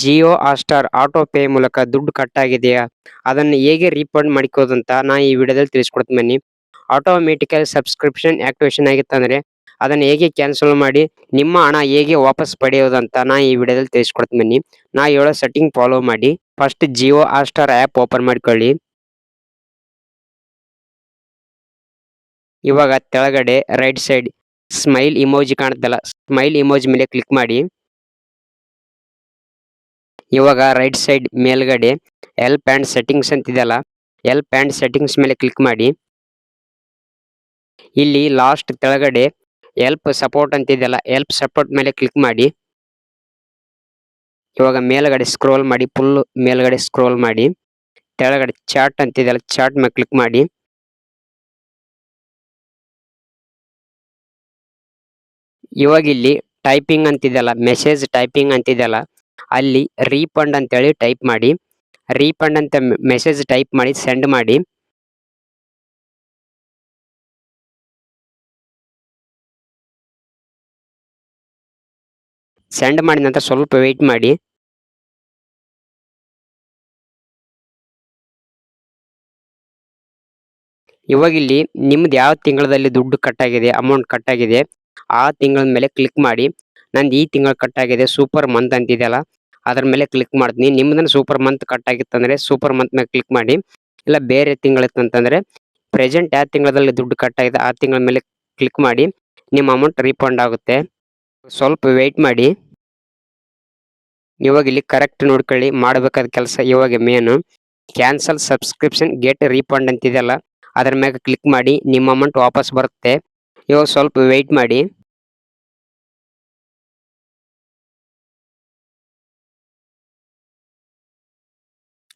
Jio Hotstar auto pay ಮೂಲಕ ದುಡ್ಡು cut ಆಗಿದೆಯಾ? ಅದನ್ನು ಹೇಗೆ ರೀಫಂಡ್ ಮಾಡಿಕೊಳ್ಳೋದಂತ ನಾ ಈ ವಿಡಿಯೋದಲ್ಲಿ ತಿಳಿಸ್ಕೊಡ್ತೀನಿ ಬನ್ನಿ. ಆಟೋಮ್ಯಾಟಿಕಲ್ ಸಬ್ಸ್ಕ್ರಿಪ್ಷನ್ ಆಕ್ಟಿವೇಶನ್ ಆಗಿತ್ತಂದ್ರೆ ಅದನ್ನ ಹೇಗೆ ಕ್ಯಾನ್ಸಲ್ ಮಾಡಿ ನಿಮ್ಮ ಹಣ ಹೇಗೆ ವಾಪಸ್ ಪಡೆಯೋದಂತ ನಾ ಈ ವಿಡಿಯೋದಲ್ಲಿ ತಿಳಿಸ್ಕೊಡ್ತೀನಿ ಬನ್ನಿ. ನಾ ಹೇಳೋ ಸೆಟ್ಟಿಂಗ್ ಫಾಲೋ ಮಾಡಿ. First Jio Hotstar app open ಮಾಡ್ಕೊಳ್ಳಿ. ಇವಾಗ ಕೆಳಗಡೆ ರೈಟ್ ಸೈಡ್ ಸ್ಮೈಲ್ ಇಮೋಜಿ ಕಾಣುತ್ತಲ್ಲ, ಸ್ಮೈಲ್ ಇಮೋಜಿ ಮೇಲೆ ಕ್ಲಿಕ್ ಮಾಡಿ. ಇವಾಗ ರೈಟ್ ಸೈಡ್ ಮೇಲ್ಗಡೆ ಹೆಲ್ಪ್ ಅಂಡ್ ಸೆಟ್ಟಿಂಗ್ಸ್ ಅಂತಿದೆಯಲ್ಲ, ಹೆಲ್ಪ್ ಅಂಡ್ ಸೆಟ್ಟಿಂಗ್ಸ್ ಮೇಲೆ ಕ್ಲಿಕ್ ಮಾಡಿ. ಇಲ್ಲಿ ಲಾಸ್ಟ್ ಕೆಳಗಡೆ ಹೆಲ್ಪ್ ಸಪೋರ್ಟ್ ಅಂತಿದೆಯಲ್ಲ, ಹೆಲ್ಪ್ ಸಪೋರ್ಟ್ ಮೇಲೆ ಕ್ಲಿಕ್ ಮಾಡಿ. ಇವಾಗ ಮೇಲ್ಗಡೆ ಸ್ಕ್ರೋಲ್ ಮಾಡಿ, ಫುಲ್ ಮೇಲ್ಗಡೆ ಸ್ಕ್ರೋಲ್ ಮಾಡಿ. ಕೆಳಗಡೆ ಚಾಟ್ ಅಂತಿದೆಯಲ್ಲ, ಚಾಟ್ ಮೇಲೆ ಕ್ಲಿಕ್ ಮಾಡಿ. ಇವಾಗ ಇಲ್ಲಿ ಟೈಪಿಂಗ್ ಅಂತಿದೆಯಲ್ಲ, ಮೆಸೇಜ್ ಟೈಪಿಂಗ್ ಅಂತಿದೆಯಲ್ಲ, ಅಲ್ಲಿ ರೀಫಂಡ್ ಅಂತೇಳಿ ಟೈಪ್ ಮಾಡಿ. ರೀಫಂಡ್ ಅಂತ ಮೆಸೇಜ್ ಟೈಪ್ ಮಾಡಿ ಸೆಂಡ್ ಮಾಡಿ. ಸೆಂಡ್ ಮಾಡಿದ ನಂತರ ಸ್ವಲ್ಪ ವೆಯ್ಟ್ ಮಾಡಿ. ಇವಾಗ ಇಲ್ಲಿ ನಿಮ್ದು ಯಾವ ತಿಂಗಳಲ್ಲಿ ದುಡ್ಡು ಕಟ್ ಆಗಿದೆ, ಅಮೌಂಟ್ ಕಟ್ ಆಗಿದೆ, ಆ ತಿಂಗಳ ಮೇಲೆ ಕ್ಲಿಕ್ ಮಾಡಿ. ನಂದು ಈ ತಿಂಗಳು ಕಟ್ ಆಗಿದೆ ಸೂಪರ್ ಮಂತ್ ಅಂತಿದೆಯಲ್ಲ, ಅದ್ರ ಮೇಲೆ ಕ್ಲಿಕ್ ಮಾಡ್ತೀನಿ. ನಿಮ್ದನ್ನ ಸೂಪರ್ ಮಂತ್ ಕಟ್ ಆಗಿತ್ತಂದ್ರೆ ಸೂಪರ್ ಮಂತ್ ಮೇಲೆ ಕ್ಲಿಕ್ ಮಾಡಿ. ಇಲ್ಲ ಬೇರೆ ತಿಂಗಳಿತ್ತಂತಂದ್ರೆ ಪ್ರೆಸೆಂಟ್ ಯಾವ ತಿಂಗಳಲ್ಲಿ ದುಡ್ಡು ಕಟ್ ಆಗಿದೆ ಆ ತಿಂಗಳ ಮೇಲೆ ಕ್ಲಿಕ್ ಮಾಡಿ. ನಿಮ್ಮ ಅಮೌಂಟ್ ರೀಫಂಡ್ ಆಗುತ್ತೆ. ಸ್ವಲ್ಪ ವೆಯ್ಟ್ ಮಾಡಿ. ಇವಾಗ ಇಲ್ಲಿ ಕರೆಕ್ಟ್ ನೋಡ್ಕೊಳ್ಳಿ ಮಾಡಬೇಕಾದ ಕೆಲಸ. ಇವಾಗ ಮೇನು ಕ್ಯಾನ್ಸಲ್ ಸಬ್ಸ್ಕ್ರಿಪ್ಷನ್ ಗೆಟ್ ರೀಫಂಡ್ ಅಂತಿದೆಯಲ್ಲ, ಅದ್ರ ಮ್ಯಾಗ ಕ್ಲಿಕ್ ಮಾಡಿ. ನಿಮ್ಮ ಅಮೌಂಟ್ ವಾಪಸ್ ಬರುತ್ತೆ. ಇವಾಗ ಸ್ವಲ್ಪ ವೆಯ್ಟ್ ಮಾಡಿ.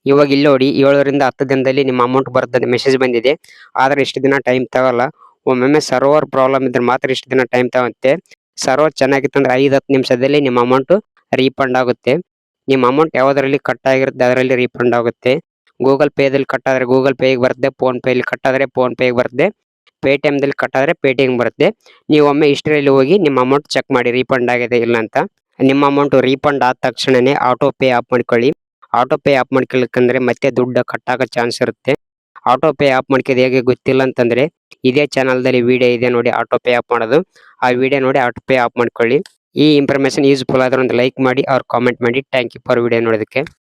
ಇವಾಗ ಇಲ್ಲಿ ನೋಡಿ 7 ರಿಂದ 10 ದಿನದಲ್ಲಿ ನಿಮ್ಮ ಅಮೌಂಟ್ ಬರ್ತದೆ ಮೆಸೇಜ್ ಬಂದಿದೆ. ಆದ್ರೆ ಇಷ್ಟು ದಿನ ಟೈಮ್ ತಗೊಲ್ಲ. ಒಮ್ಮೊಮ್ಮೆ ಸರ್ವರ್ ಪ್ರಾಬ್ಲಮ್ ಇದ್ರೆ ಮಾತ್ರ ಇಷ್ಟು ದಿನ ಟೈಮ್ ತಗೊತ್ತೆ. ಸರ್ವರ್ ಚೆನ್ನಾಗಿತ್ತಂದ್ರೆ 5-10 ನಿಮಿಷದಲ್ಲಿ ನಿಮ್ಮ ಅಮೌಂಟ್ ರೀಫಂಡ್ ಆಗುತ್ತೆ. ನಿಮ್ಮ ಅಮೌಂಟ್ ಯಾವುದರಲ್ಲಿ ಕಟ್ ಆಗಿರುತ್ತೆ ಅದರಲ್ಲಿ ರೀಫಂಡ್ ಆಗುತ್ತೆ. ಗೂಗಲ್ ಪೇದಲ್ಲಿ ಕಟ್ ಆದರೆ ಗೂಗಲ್ ಪೇಗೆ ಬರುತ್ತೆ, ಫೋನ್ ಪೇಲಿ ಕಟ್ ಆದರೆ ಫೋನ್ ಪೇಗೆ ಬರುತ್ತೆ, ಪೇಟಿಎಮ್ದಲ್ಲಿ ಕಟ್ ಆದರೆ ಪೇಟಿಎಂ ಬರುತ್ತೆ. ನೀವು ಒಮ್ಮೆ ಹಿಸ್ಟ್ರಿಯಲ್ಲಿ ಹೋಗಿ ನಿಮ್ಮ ಅಮೌಂಟ್ ಚೆಕ್ ಮಾಡಿ ರೀಫಂಡ್ ಆಗಿದೆ ಇಲ್ಲ ಅಂತ. ನಿಮ್ಮ ಅಮೌಂಟ್ ರೀಫಂಡ್ ಆದ ತಕ್ಷಣನೇ ಆಟೋ ಪೇ ಆಫ್ ಮಾಡ್ಕೊಳ್ಳಿ. ಆಟೋ ಪೇ ಆಫ್ ಮಾಡ್ಕೊಳ್ಳಿಕ್ಕಂದ್ರೆ ಮತ್ತೆ ದುಡ್ಡು ಕಟ್ ಆಗೋ ಚಾನ್ಸ್ ಇರುತ್ತೆ. ಆಟೋ ಪೇ ಆಫ್ ಮಾಡ್ಕೋದು ಹೇಗೆ ಗೊತ್ತಿಲ್ಲ ಅಂತಂದ್ರೆ ಇದೇ ಚಾನಲ್ದಲ್ಲಿ ವಿಡಿಯೋ ಇದೆ ನೋಡಿ ಆಟೋ ಪೇ ಆಫ್ ಮಾಡೋದು. ಆ ವಿಡಿಯೋ ನೋಡಿ ಆಟೋ ಪೇ ಆಫ್ ಮಾಡ್ಕೊಳ್ಳಿ. ಈ ಇನ್ಫಾರ್ಮೇಶನ್ ಯೂಸ್ಫುಲ್ ಆದ್ರೆ ಒಂದು ಲೈಕ್ ಮಾಡಿ ಅವ್ರು ಕಾಮೆಂಟ್ ಮಾಡಿ. ಥ್ಯಾಂಕ್ ಯು ಫಾರ್ ವಿಡಿಯೋ ನೋಡೋದಕ್ಕೆ.